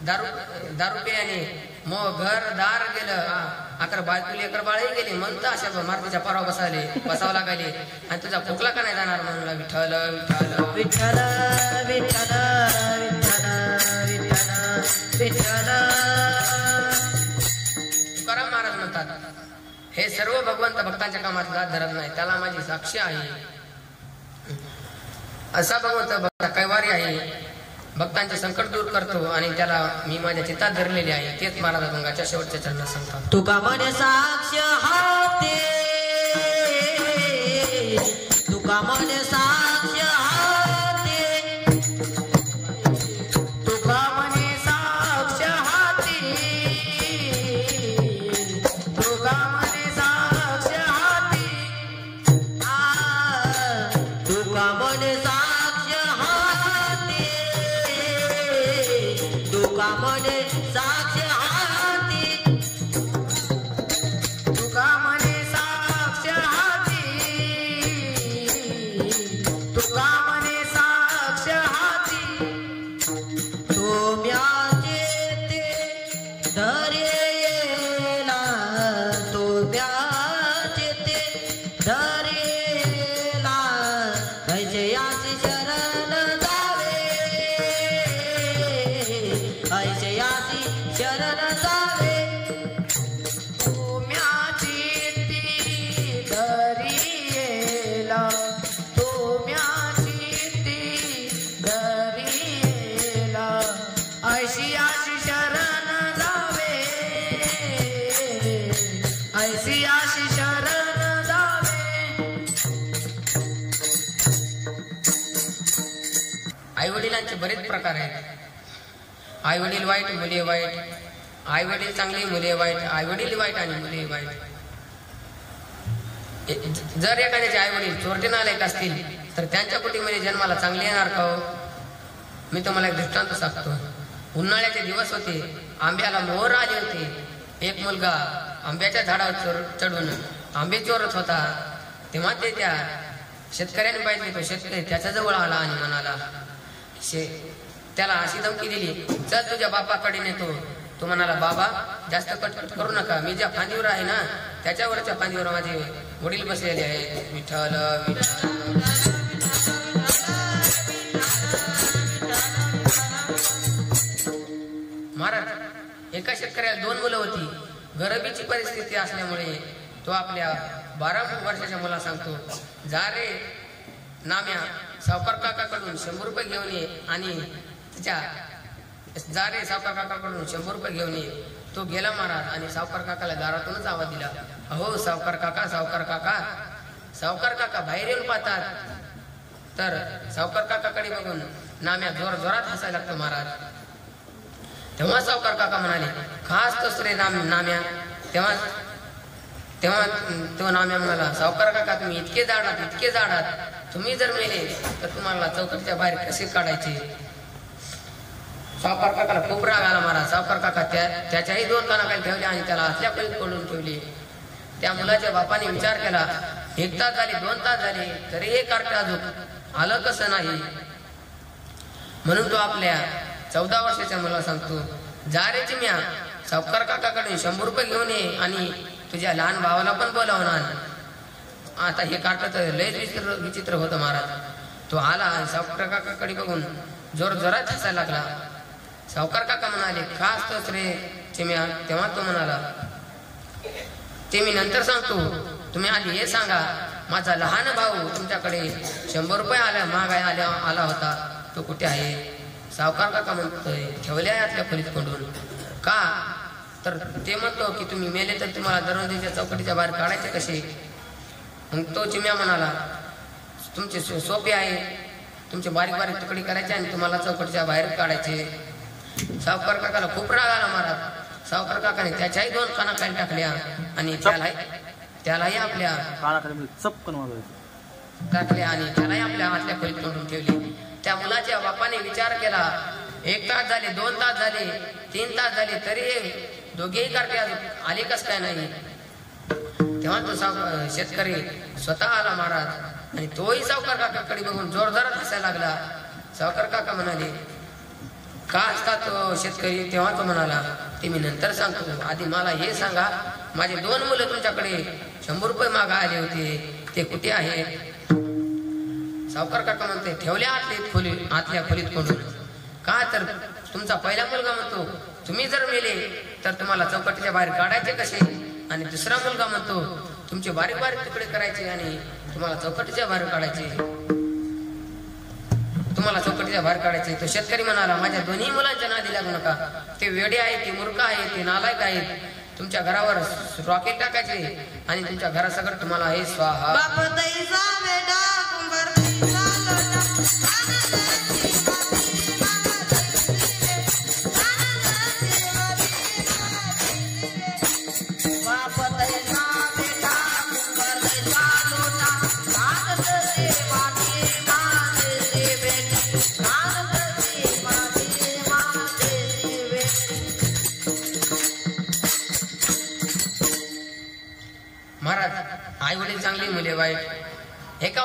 दारू पिल्याने मग घर दार गेलं, अकर बायकुली अकर बाळही गेली, म्हणता अशा मार्गीच्या पारावर बसावं लागले आणि तुझा खोकला का नाही जाणार? म्हणला, विठ्ठल विठ्ठल विठ्ठल विठ्ठल विठ्ठल विठ्ठल. तुकाराम महाराज म्हणतात, हे सर्व भगवंत भक्तांच्या कामात जात धरत नाही, त्याला माझी साक्षी आहे. असा भगवंत भक्त कैवारी आहे, भक्तांचे संकट दूर करतो आणि त्याला मी माझ्या चित्तात धरलेले आहे. तेच महाराज अभंगाच्या शेवटच्या चरणात सांगतात. तुका म्हणे साक्ष हाते, तुका म्हणे साक्ष हाते, तुका म्हणे साक्ष हाते, तुका म्हणे साक्ष हाते, वडिलांचे बरेच प्रकार आहेत. आई वडील वाईट, मुले वाईट. आई वडील चांगली, मुले वाईट. आई वडील वाईट आणि मुले वाईट. जर एखाद्याचे आई वडील चोरटे नालायक असतील तर त्यांच्या कुटीमध्ये जन्माला चांगले येणार का हो? मी तुम्हाला एक दृष्टांत सांगतो. उन्हाळ्याचे दिवस होते, आंब्याला मोहर आले होते. एक मुलगा आंब्याच्या झाडावर चढून आंबे चोरत होता. तेव्हा ते त्या शेतकऱ्याने पाहिजे, तो शेतकरी त्याच्या जवळ आला आणि म्हणाला, त्याला अशी धमकी दिली, चल तुझ्या बापाकडे नेतो. तो म्हणाला, बाबा जास्त कटकट करू नका, मी ज्या फांदीवर आहे ना त्याच्यावरच्या फांदीवर माझे वडील बसलेले आहेत. विठ्ठल विठ्ठल. महाराज, एका शेतकऱ्याला 2 मुलं होती. गरिबीची परिस्थिती असल्यामुळे तो आपल्या 12 वर्षाच्या मुला सांगतो, जा रे नाम्या, सावकार काकाकडून 100 रुपये घेऊन ये. आणि तिच्या जा रे सावकार काकाकडून 100 रुपये घेऊन ये. तो गेला महाराज आणि सावकार काकाला दारातूनच आवाज दिला, अहो सावकार काका, सावकार काका. सावकार काका बाहेर येऊन पाहतात तर सावकार काकाकडे बघून नाम्या जोर जोरात हसायला लागतो महाराज. तेव्हा सावकार काका म्हणाले, खास तोच रे नाम्या. तेव्हा तो नाम्या म्हणाला, सावकार काका तुम्ही इतके जाडात, तुम्ही जर मेले तर तुम्हाला चौकटीच्या बाहेर कसे काढायचे? सावकार काकाला खूप राग आला महाराज. सावकार काका त्याच्याही 2 कानाखाली ठेवले आणि त्याला आतल्या खोलीत पडून ठेवले. त्या मुलाच्या बापाने विचार केला, 1 तास झाले, 2 तास झाले, तरी हे कार्ट अजून आलं कसं नाही? म्हणून तो आपल्या 14 वर्षाच्या मुलाला सांगतो, जा रे चिम्या, सावकार काकाकडे 100 रुपये घेऊन ये आणि तुझ्या लहान भावाला पण बोलावून आण. आता हे कार्ट तर लयच विचित्र होतं महाराज. तो आला आणि सावकार काकाकडे बघून जोर जोरात हसायला लागला. सावकार काका म्हणाले, खास तोच रे चिम्या. तेव्हा तो म्हणाला, ते मी नंतर सांगतो, तुम्ही आधी हे सांगा, माझा लहान भाऊ तुमच्याकडे 100 रुपये आला होता, तो कुठे आहे? सावकार काका म्हणतोय, ठेवल्या आतल्या खोलीत कोंडून. का? तर ते म्हणतो की तुम्ही मेले तर तुम्हाला दरवाजाच्या चौकटीच्या बाहेर काढायचे कसे? मग तो चिम्या म्हणाला, तुमचे सोपे आहे, तुमचे बारीक बारीक तुकडे करायचे आणि तुम्हाला चौकटीच्या बाहेर काढायचे. सावकार काकाला खूप राग आला महाराज. सावकार काकाने त्याच्याही 2 कानाखाली टाकल्या आणि त्यालाही आपल्या चपकन टाकल्या आणि त्यालाही आपल्या हातल्या खोलीत तोडून ठेवली. त्या मुलाच्या बापाने विचार केला, 1 तास झाले, 2 तास झाले, 3 तास झाले, तरी दोघेही कार्टे आले कस काय नाही? तेव्हा तो शेतकरी स्वतः आला महाराज आणि तोही सावकार काकाकडे बघून जोरदारात हसायला लागला. सावकार काका म्हणाले, का असता तो शेतकरी? तेव्हा तो म्हणाला, ते मी नंतर सांगतो, आधी मला हे सांगा, माझे 2 मुलं तुमच्याकडे 100 रुपये मागा आले होते, ते कुठे आहेत? सावकार काका म्हणते, ठेवल्या आतल्या खोलीत कोंडून. का? तर तुमचा पहिला मुलगा म्हणतो, तुम्ही जर मेले तर तुम्हाला चौकटीच्या बाहेर काढायचे कसे? आणि दुसरा मुलगा म्हणतो, तुमचे बारीक बारीक तुकडे करायचे आणि तुम्हाला चौकटीच्या बाहेर काढायचे. तो शेतकरी म्हणाला, माझ्या 2ही मुलांच्या नादी लागू नका, ते वेडे आहेत, ते मूर्ख आहेत, ते नालायक आहेत. तुमच्या घरावर रॉकेट टाकायचे आणि तुमच्या घरासकट तुम्हाला हे स्वाहा. महाराज, आई वडील चांगली, मुले वाईट. एक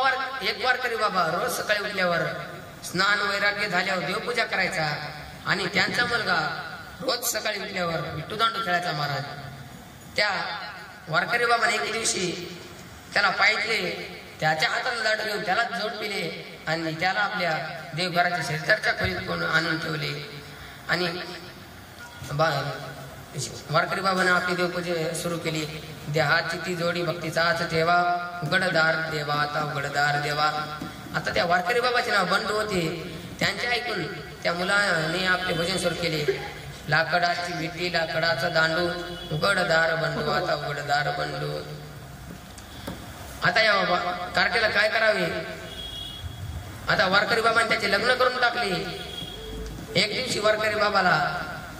वारकरी बाबा रोज सकाळी उठल्यावर स्नान वैराग्य झाल्यावर देवपूजा करायचा आणि त्यांचा मुलगा रोज सकाळी उठल्यावर विट्टूदांडू खेळायचा महाराज. त्या वारकरी बाबाने एक दिवशी त्याला पाहिजे, त्याच्या हाताला लाडू घेऊन त्याला जोड पिले आणि त्याला आपल्या देवघराच्या शेजारच्या खोलीत कोण आणून ठेवले. आणि वारकरी बाबाने आपली देवपूजा सुरू केली. देहाची ती जोडी भक्तीचाच ठेवा, उघडदार देवा आता उघडदार देवा. आता त्या वारकरी बाबाचे नाव बंडू होते. त्यांचे ऐकून त्या मुलाने आपले भजन सुरू केले. लाकडाची विटी, लाकडाचा दांडू, उघडदार बंडू आता उघडदार बंडू. आता या कार्टेला काय करावे? आता वारकरी बाबांनी त्याचे लग्न करून टाकले. एक दिवशी वारकरी बाबाला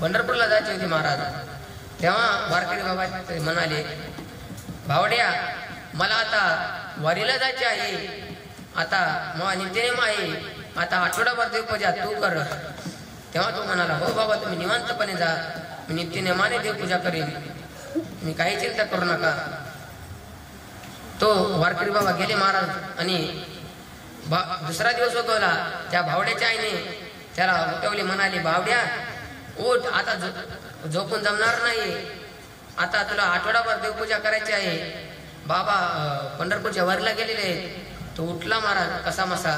पंढरपूरला जायचे होते महाराज. तेव्हा वारकरी बाबा म्हणाले, भावड्या मला आता वारीला जायचे आहे, आता मग नित्यनेम आहे, आता आठवडाभर देवपूजा तू कर. तेव्हा तो म्हणाला, हो बाबा तुम्ही निवांतपणे जा, मी नित्यनेमाने देवपूजा करेन, मी काही चिंता करू नका. तो वारकरी बाबा गेले महाराज आणि दुसरा दिवस उगवला. त्या भावड्याच्या आईने त्याला उठवले, म्हणाले, भावड्या उठ, आता झोपून जमणार नाही, आता तुला आठवडाभर देवपूजा करायची आहे. बाबा पंढरपूरच्या वारीला गेलेले आहेत. तो उठला महाराज कसा मसा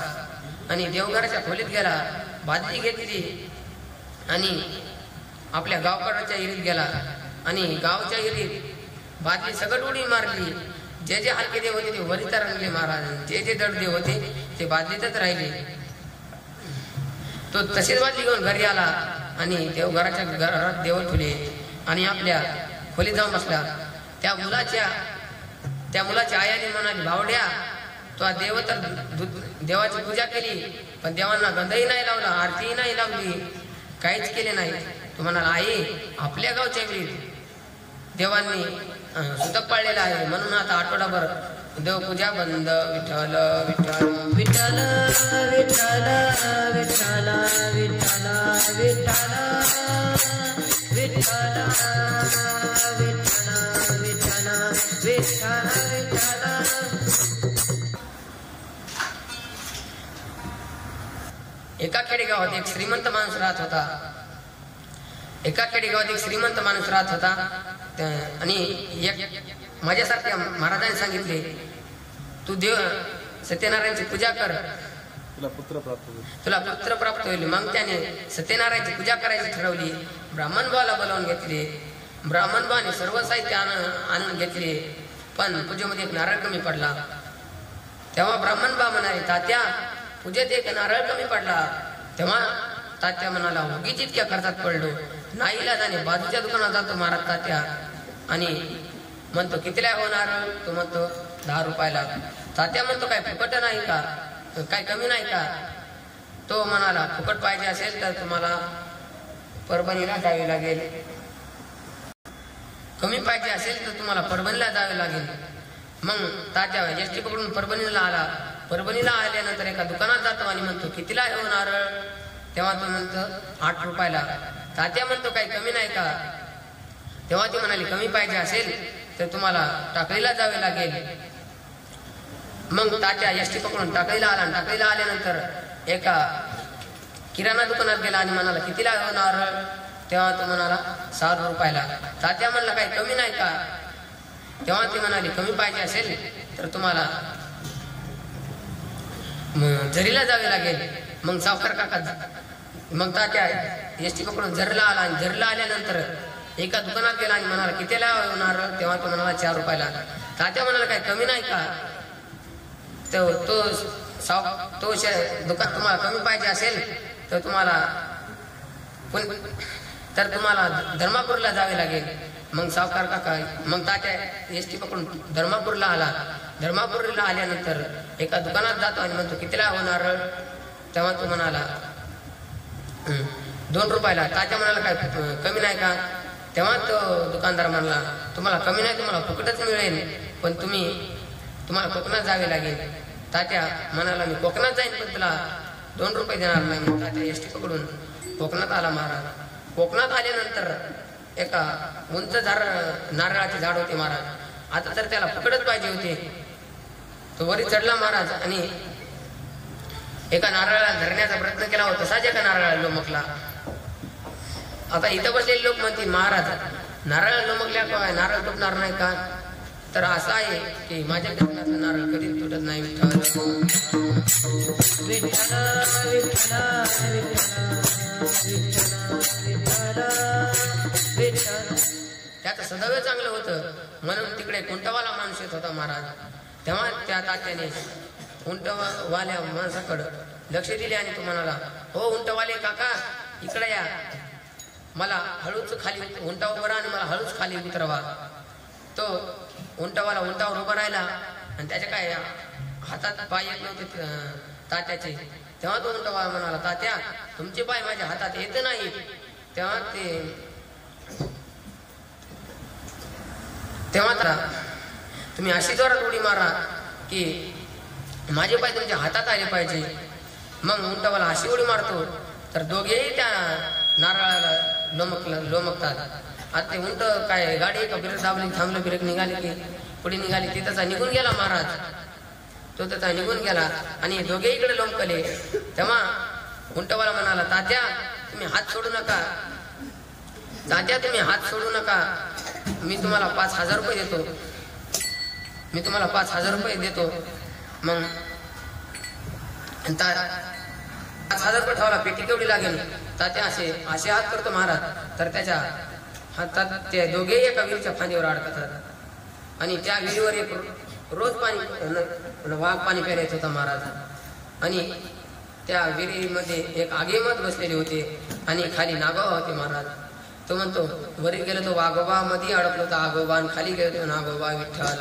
आणि देवघराच्या खोलीत गेला, बादली घेतली आणि आपल्या गावकऱ्याच्या इरीत गेला आणि गावच्या इरीत बादली सगळं उडी मारली. जे जे हलके देव होते ते वरीत रंगले महाराज, जे जे दड देव होते ते बादलीतच राहिले. तो तशीच बादली घेऊन घरी आला आणि देवघराच्या घरात देव ठेवले आणि आपल्या खोलीत जाऊन बसला. त्या मुलाच्या आयाने म्हणाली, भावड्या तो देव तर देवाची पूजा केली, पण देवांना गंधही नाही लावला, आरतीही नाही लावली, काहीच केले नाही. तो म्हणाला, आई आपल्या गावच्या वेळी देवांनी सुतक पाळलेला आहे, म्हणून आता आठवडाभर देवपूजा बंद. विठ्ठल विठ्ठल विठ्ठल विठ्ठल विठ्ठल विठ्ठल विठ्ठल विठ्ठल विठ्ठल विठ्ठल विठ्ठल. एका खेडेगावात एक श्रीमंत माणूस राहत होता. एका खेडेगावात एक श्रीमंत माणूस राहत होता आणि माझ्यासारख्या महाराजांनी सांगितले, तू देव सत्यनारायणची पूजा कर, तुला पुत्र प्राप्त होईल. मग त्याने सत्यनारायणची पूजा करायची ठरवली. ब्राह्मण भावाला बोलावून घेतले. ब्राह्मण भावाने सर्व साहित्य आणून घेतले, पण पूजेमध्ये एक नारळ कमी पडला. तेव्हा ब्राह्मण भाव म्हणाले, तात्या पूजेत एक नारळ कमी पडला. तेव्हा तात्या म्हणाला, उगीच इतक्या खर्चात पडलो, नाहीला जाणे बाजूच्या दुकानात जातो महाराज तात्या आणि म्हणतो, कितीला हो नारळ? तो म्हणतो 10 रुपयाला. तात्या म्हणतो, काय फुकट नाही का, काय कमी नाही का? तो म्हणाला, फुकट पाहिजे असेल तर तुम्हाला परभणीला जावे लागेल, कमी पाहिजे असेल तर तुम्हाला परभणीला जावे लागेल. मग तात्या एसटी पकडून परभणीला आला. परभणीला आल्यानंतर एका दुकानात जातो आणि म्हणतो, कितीला हो नारळ? तेव्हा तो म्हणतो 8 रुपयाला. तात्या म्हणतो, काही कमी नाही का? तेव्हा ती म्हणाली, कमी पाहिजे असेल तर तुम्हाला टाकळीला जावे लागेल. मग तात्या एसटी पकडून टाकळीला आला. टाकळीला आल्यानंतर एका किराणा दुकानात गेला आणि म्हणाला, कितीला हो नारळ? तेव्हा तो म्हणाला 7 रुपयाला. तात्या म्हणला, काही कमी नाही का? तेव्हा ती म्हणाली, कमी पाहिजे असेल तर तुम्हाला झरीला जावे लागेल. मग सावकार काका मग तात्या एसटी पकडून झरला आला आणि झरला आल्यानंतर एका दुकानात गेला आणि म्हणाला, कितीला होणार? तेव्हा तो म्हणाला 4 रुपयाला. तात्या म्हणाला, काही कमी नाही का? तो दुकान तुम्हाला कमी पाहिजे असेल तर तुम्हाला धर्मापूरला जावे लागेल. मग सावकार काका मग तात्या एसटी पकडून धर्मापूरला आला. धर्मापूरला आल्यानंतर एका दुकानात जातो आणि म्हणतो, कितीला होणार? तेव्हा तो म्हणाला 2 रुपयाला. तात्या म्हणाला, काय कमी नाही का? तेव्हा तो दुकानदार म्हणला, तुम्हाला कमी नाही, तुम्हाला फुकटच मिळेल, पण तुम्हाला कोकणात जावे लागेल. तात्या म्हणाला, मी कोकणात जाईन, पण तुला 2 रुपये देणार नाही. मग तात्या एसटी पकडून कोकणात आला महाराज. कोकणात आल्यानंतर एका उंच नारळाचे झाड होते महाराज. आता तर त्याला फुकटच पाहिजे होते. तो वरी चढला महाराज आणि एका नारळाला धरण्याचा प्रयत्न केला होता. तसाच एका नारळाला लोमकला. आता इथं बसलेले लोक म्हणतील, महाराज नारळ लोमकल्या काय, नारळ तुटणार नाही का? तर असं आहे की माझ्या कृष्णाचं नारळ कधीच तुटत नाही. विठ्ठल त्याचं सदैव चांगलं होतं, म्हणून तिकडे कुंटवाला माणूस येत होता महाराज. तेव्हा त्या तात्याने उंटवाल्या माणसाकडं लक्ष दिले आणि तो म्हणाला, हो उंटवाले काका इकडे या, मला हळूच खाली उंटावर उभा आणि मला हळूच खाली उतरवा. तो उंटावाला उंटावर उभा राहिला आणि त्याच्या काय हातात पाय येत नव्हते तात्याचे, तेव्हा तो उंटवाला म्हणाला, तात्या तुमचे पाय माझ्या हातात येत नाही. तेव्हा तुम्ही अशी जोरात उडी मारा की माझे पाय तुमच्या हातात आले पाहिजे. मग उंटवाला अशी उडी मारतो तर दोघेही त्या नारळाला लोमकतात. आता ते उंट काय गाडी का ब्रेक दाबली, थांबलं, ब्रेक निघाली की पुढे निघाली, ती त्याचा निघून गेला महाराज. तो त्याचा निघून गेला आणि दोघे इकडे लोंबकले. तेव्हा उंटवाला म्हणाला, तात्या तुम्ही हात सोडू नका, तात्या तुम्ही हात सोडू नका, मी तुम्हाला 5,000 रुपये देतो, मी तुम्हाला 5,000 रुपये देतो. मग 5,000 रुपये ठेवला, पेटी केवढी लागेल? तात्या असे हात करतो महाराज, तर त्याच्या हातात ते दोघे एका विहिरीच्या फांदीवर अडकतात आणि त्या विहिरीवर एक रोज पाणी वाघ पाणी प्यायला होता महाराज. आणि त्या विहिरीमध्ये एक आगेमत बसलेले होते आणि खाली नागोबा होते महाराज. तो म्हणतो, वरी गेलो तो वाघोबा, मध्ये अडकलो होता आगोबा, आणि खाली गेलो तो नागोबा. विठ्ठल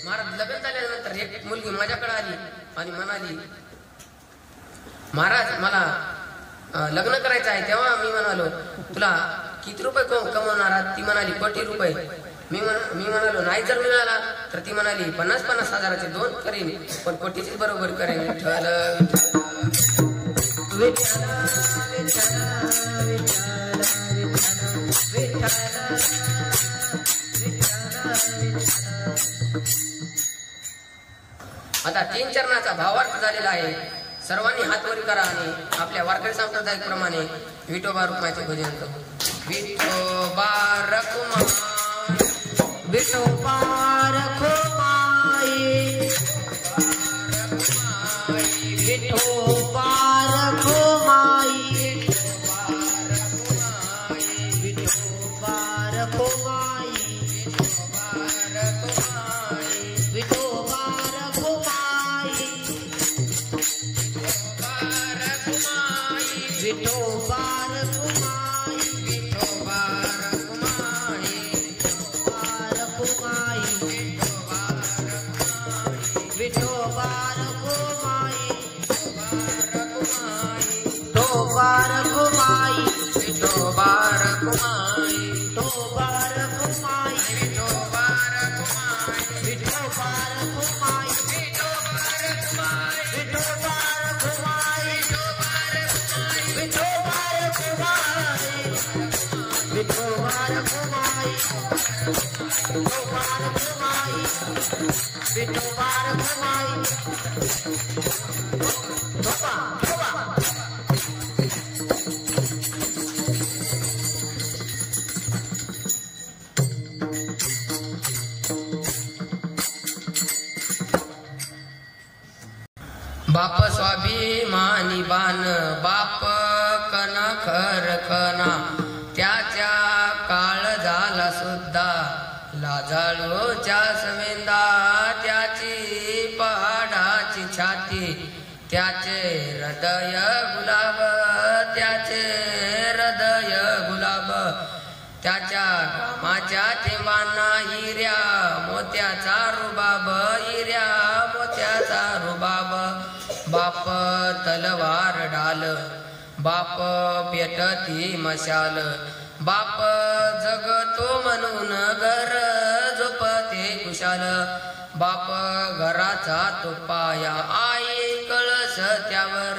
महाराज लग्न झाल्यानंतर एक मुलगी माझ्याकडे आली आणि म्हणाली, महाराज मला लग्न करायचं आहे. तेव्हा मी म्हणालो, तुला किती रुपये कमवणार? ती म्हणाली 1 कोटी रुपये. मी म्हणालो, नाही जर मिळाला तर ती म्हणाली 50-50 हजाराचे 2 करीन, पण कोटीचीच बरोबर करेन. आता 3 चरणाचा भावार्थ झालेला आहे. सर्वांनी हात वर करा आणि आपल्या वारकरी संप्रदाय प्रमाणे विठोबा रुक्माईचे भजन करू. विठोबा रखुमाई, विठोबा रखुमाई, विठोबा रखुमाई, विठोबा रखुमाई, विठोबा रखुमाई, विठोबा रखुमाई, विठोबा रखुमाई, विठोबा रखुमाई, विठोबा रखुमाई, विठोबा रखुमाई, विठोबा रखुमाई, विठोबा रखुमाई, विठोबा रखुमाई, विठोबा रखुमाई, विठोबा रखुमाई, विठोबा रखुमाई, विठोबा रखुमाई, विठोबा रखुमाई, बाप स्वाभिमानी बाण, बाप कन खर खना, त्याच्या काळ झाला सुद्धा लाजाळूच्या समेंदा. त्याची पहाडाची छाती, त्याचे हृदय गुलाब, त्याचे हृदय गुलाब. त्याच्या घामाच्या थेंबांना हिऱ्या मोत्याचा रुबाब, हिऱ्या मोत्याचा रुबाब. बाप तलवार डाल, बाप पेटती मशाल, बाप जगतो म्हणून घर झोपते कुशाल. बाप घराचा तो पाया, आई कळस त्यावर.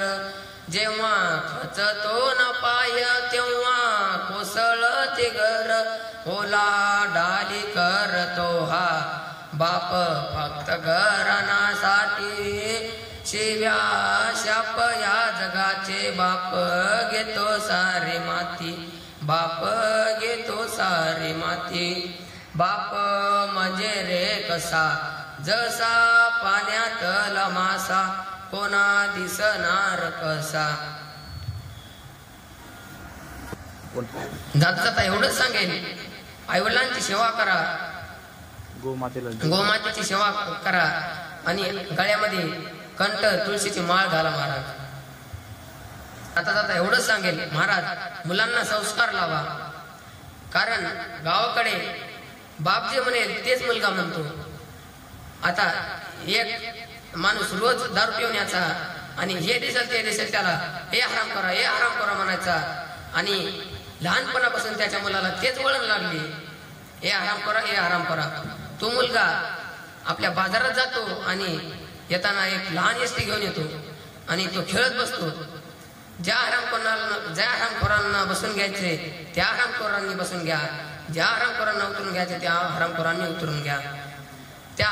जेव्हा खचतो न पाय तेव्हा कोसळते घर. ओला डाली करतो हा बाप फक्त घराण्यासाठी. शिव्या शाप या जगाचे बाप घेतो सारी माती, बाप घेतो सारी माती. बाप म्हणजे रे कसा, जसा पाण्यातला मासा, कोणा दिसणार कसा. जाता एवढंच सांगेल, आईवडिलांची सेवा करा, गोमातेची सेवा करा आणि गळ्यामध्ये कंठ तुळशीची माळ घाला महाराज. आता जाता एवढंच सांगेल, महाराज मुलांना संस्कार लावा. कारण गावाकडे बाप जे म्हणेल तेच मुलगा म्हणतो. आता एक माणूस रोज दारू पिऊन याचा आणि हे दिसेल ते दिसेल त्याला हे हराम करा हे हराम करा म्हणायचा, आणि लहानपणापासून त्याच्या मुलाला तेच वळण लागली, हे हराम करा हे हराम करा. तो मुलगा आपल्या बाजारात जातो आणि येताना एक लहान एसटी घेऊन येतो आणि तो खेळत बसतो. ज्या हरामखोरांना बसून घ्यायचे त्या हरामखोरांनी बसून घ्या, ज्या हरामखोरांना उतरून घ्यायचे त्या हरामखोरांनी उतरून घ्या. त्या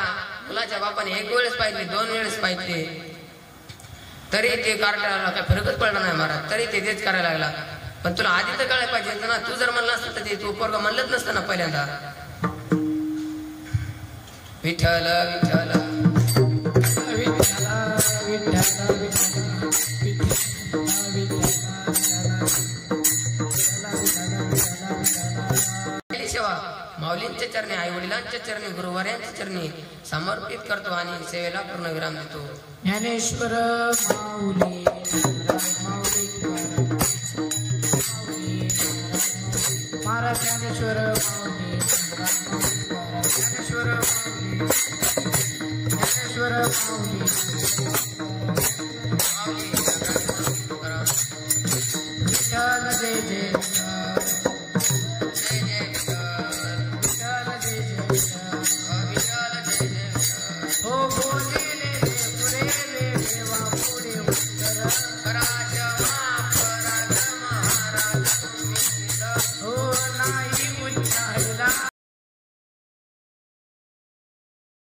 मुलाच्या बापाने एक वेळेस पाहिजे, 2 वेळेस पाहिजे, तरी ते कार्टाला काय फरकच पडला नाही महाराज. तरी ते तेच करायला लागला. पण तुला आधी तर कळायला पाहिजे ना, तू जर म्हणलं असतं तर ते तू पोरगा म्हणलंच नसतं ना पहिल्यांदा. विठ्ठल विठ्ठल सेवा माऊलींच्या चरणी, आई वडिलांच्या चरणी, गुरुवाऱ्यांच्या चरणी समर्पित करतो आणि सेवेला पूर्ण विराम देतो. ज्ञानेश्वर माऊली.